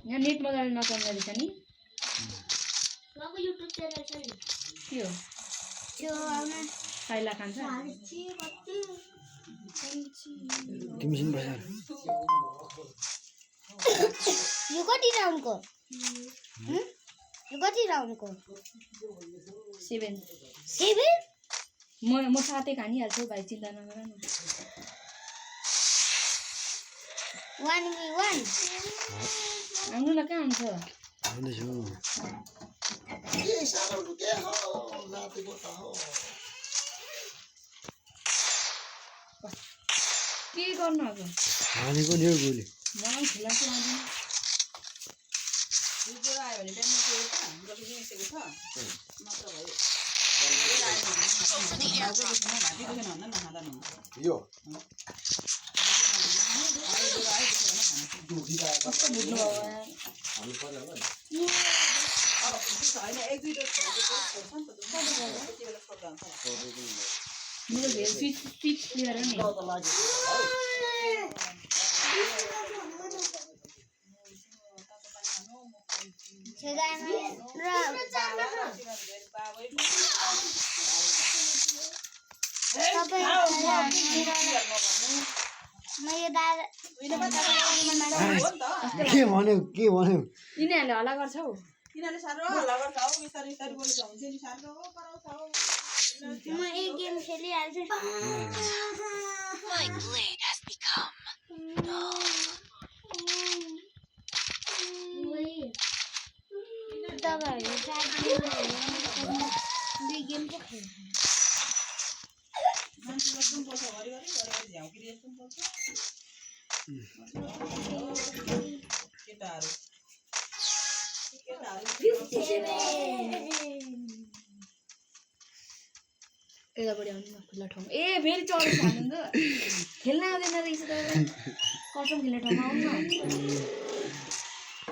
यहाँ नेट मजाले नचल्ने रहेछ नि लगो युट्युब च्यानल छ नि के हो त्यो साइला खान्छ तिमीसिन बजार यो कति राउन्डको यो कति राउन्डको 7 म साथै खानिहाल्छु भाइ चिन्ता नगर न 1v1 आउनु न कहाँ हुन्छ आउँदैछु के गर्नु अब हानेको नि गोली मलाई खुला चाहिँ आउँदैन आयो भने बिहान गइसकेको छ मात्र भयो यो कस्तो बुझ्नु भयो मेरो भेल स्विच लिएर नि के भन्यो यिनीहरूले हल्ला गर्छ हौ किनले सारो हल्ला गर्छ हौ बिस्तारै बिस्तारै बोलेको हुन्छ नि सारो कराउँछ हौ म एक game खेलिहाल्छु My blade has become dull. तपाईहरु दुई गेम पो खेल्नु मान्छेलाई सुन पर्छ घरिघरि झ्याउकिरी सुन पर्छ केटाहरू यतापट्टि आउनु न खुल्ला ठाउँ ए फेरि चढेको हाल्नु त खेल्न आउँदैन रहेछ तपाईँलाई कसम खेल्ने ठाउँमा आउनु न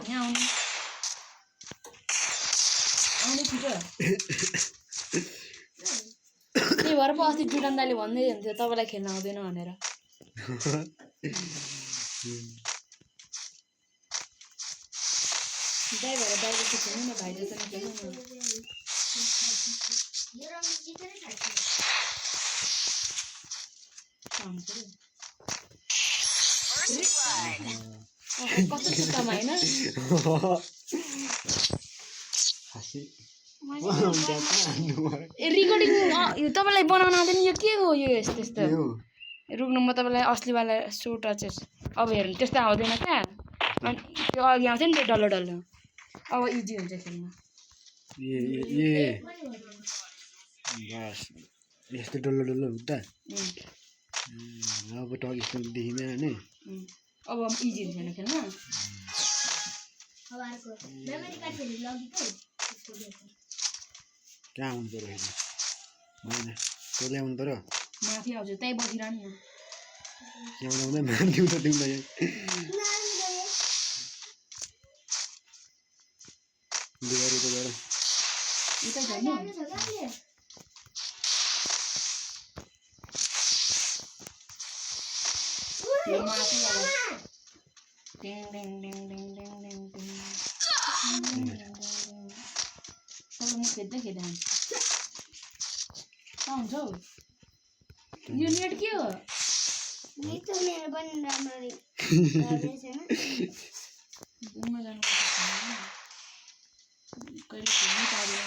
यहाँ आउनु आउनु छिटो त्यही भएर पो अस्ति जुटान दाले भन्दै हुन्थ्यो तपाईँलाई खेल्न आउँदैन भनेर दाइ भएर दाइले चाहिँ खेल्नु न भाइ जस्तो नखेल्नु न कस्तो सुत्तामा होइन ए रिकर्डिङ तपाईँलाई बनाउन आउँदैन यो के हो यो यस्तो यस्तो रुक्नु म तपाईँलाई अस्लिवाला सो टचेस अब हेर्नु त्यस्तो आउँदैन क्या अनि त्यो अघि आउँथ्यो नि त्यो डल्लो डल्लो अब इजी हुन्छ खेल्नु बस यस्तो डल्लो डल्लो हुँदा अब टक स्टोन देखिँदैन नि अब इजी हुन्छ खेल्नु कहाँ आउनु पऱ्यो होइन तँ ल्याउनु पऱ्यो माथि आउँछ त्यहीँ बसिरहनु न ल्याउँदा मारिदिउँ त तिमीलाई बिगारी त गर उता झर्नु यो माथि अब टिङ टिङ टिङ टिङ टिङ टिङ टिङ तपाईँ म खेद्दै खेद्दै हुन्छ कहाँ हुन्छ हौ यो नेट के हो नेट त मेरो पनि राम्ररी घुम्न जानुपर्छ कहिले खेल्नै पारेन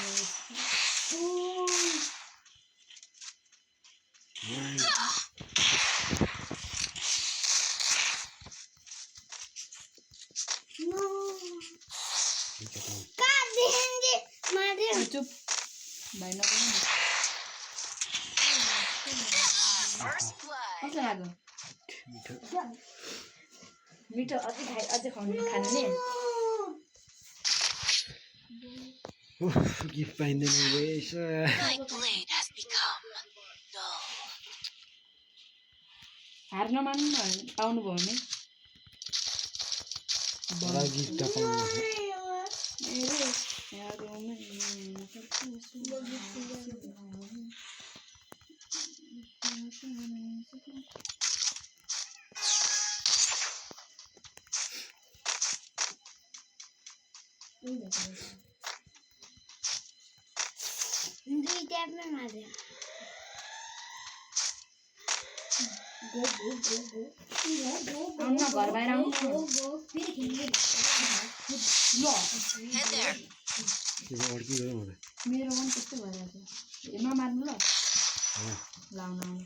चुप भाइ नगर्नु नि कस्तो लाग्यो मिठो अझै खानु नि गिफ्ट पाइँदैन रहेछ My blade has become dull. हार नमान्नु न पाउनुभयो भने बडा गिफ्ट पाउनु ट्यापमै मार्यो आउनु न घर बाहिर आउनु न ल Head there. यो अड्की गयो मलाई मेरो पनि त्यस्तै भइरहेको छ नमार्नु ल ल आउनु आउनु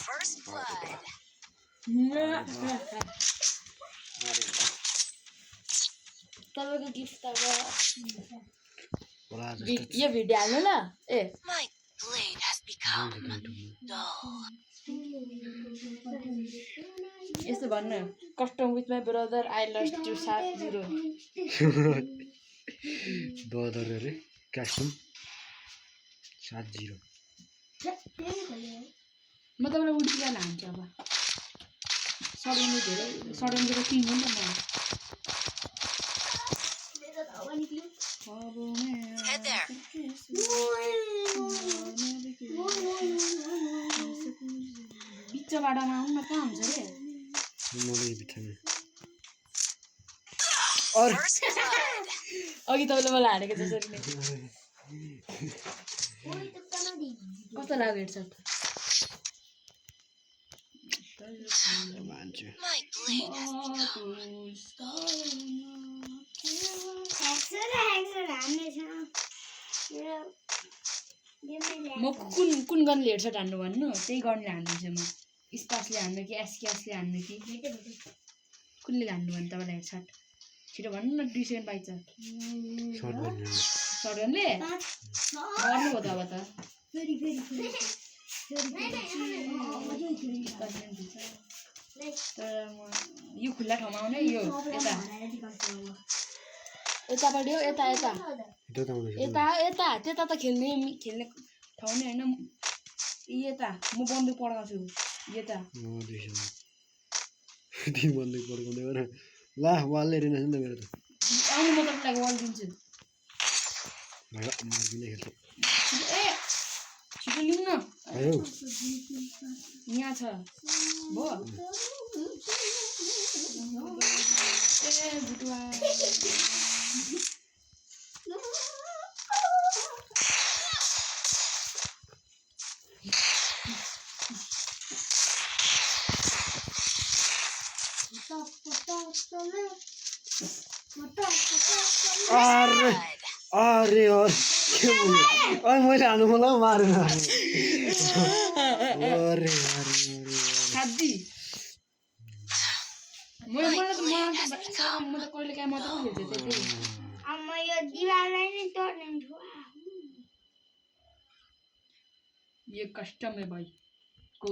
First blood. तपाईँको गिफ्ट त होला जस्तो यो भिडियो हाल्नु ल ए My blade has become dull. यस्तो भन्नु custom with my brother I lost to 70 बदर अरे कास्टम 70 म तपाईँलाई उल्टी गाना हान्छु अब सडनली धेरै सडनली त किन्नु नि त Head there. बिच बाटामा आउनु न कहाँ हुन्छ रे मलाई बित्थामा First blood. अघि तपाईँले मलाई हानेको जसरी नै कस्तो लाग्यो हेडसट मान्छु My blade has म कुन गनले हेडसट हान्नु भन्नु त्यही गनले हान्दिन्छु म स्पासले हान्नु कि एसकेएसले हान्नु कि कुनले हान्नु भन्नु तपाईँलाई हेडसट छिटो भन्नु न 2 सेकेन्ड पाइन्छ सर्ट गर्ने सडनले गर्नुभयो त अब त तर यो खुल्ला ठाउँमा आउने यो यता यतापट्टि हो यता यता त्यो त आउँदैछ यता यता त्यता त खेल्ने ठाउँ नै होइन यता म बन्दुक पड्काउँछु यता तिमी बन्दुक पड्काउँदै गर ला वालले हेरेन नि त मेरो त आउनु म तपाईँलाई वाल दिन्छु मार्किँदै खेल्छ ए छिटो लिउँ न आयो यहाँ छ भो ए भुटुवा अरे अरे अरे के भयो मैले हाल्नु मलाई मारेन अरे अरे साथी म त कहिले काहीँ मात्र खेल्छु त्यति यो दिवालाई नै तोड्नु यो कस्टम है भाइ को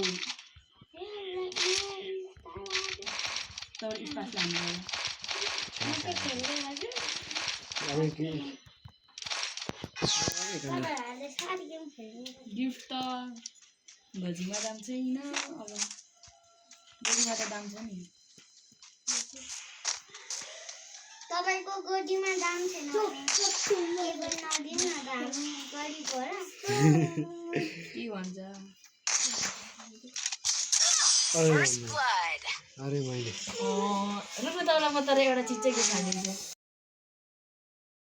तपाईँ स्पास लानु अरे के गिफ्ट त भोजिमा दाम छैन अब भोजिमा त दाम छ नि तपाईँको गोजीमा दाम छैन नदिनु न दाम गरिब हो र के भन्छ First blood. अरे मैले रुक्नु तपाईँलाई म तर एउटा चिज चाहिँ देखाइदिन्छु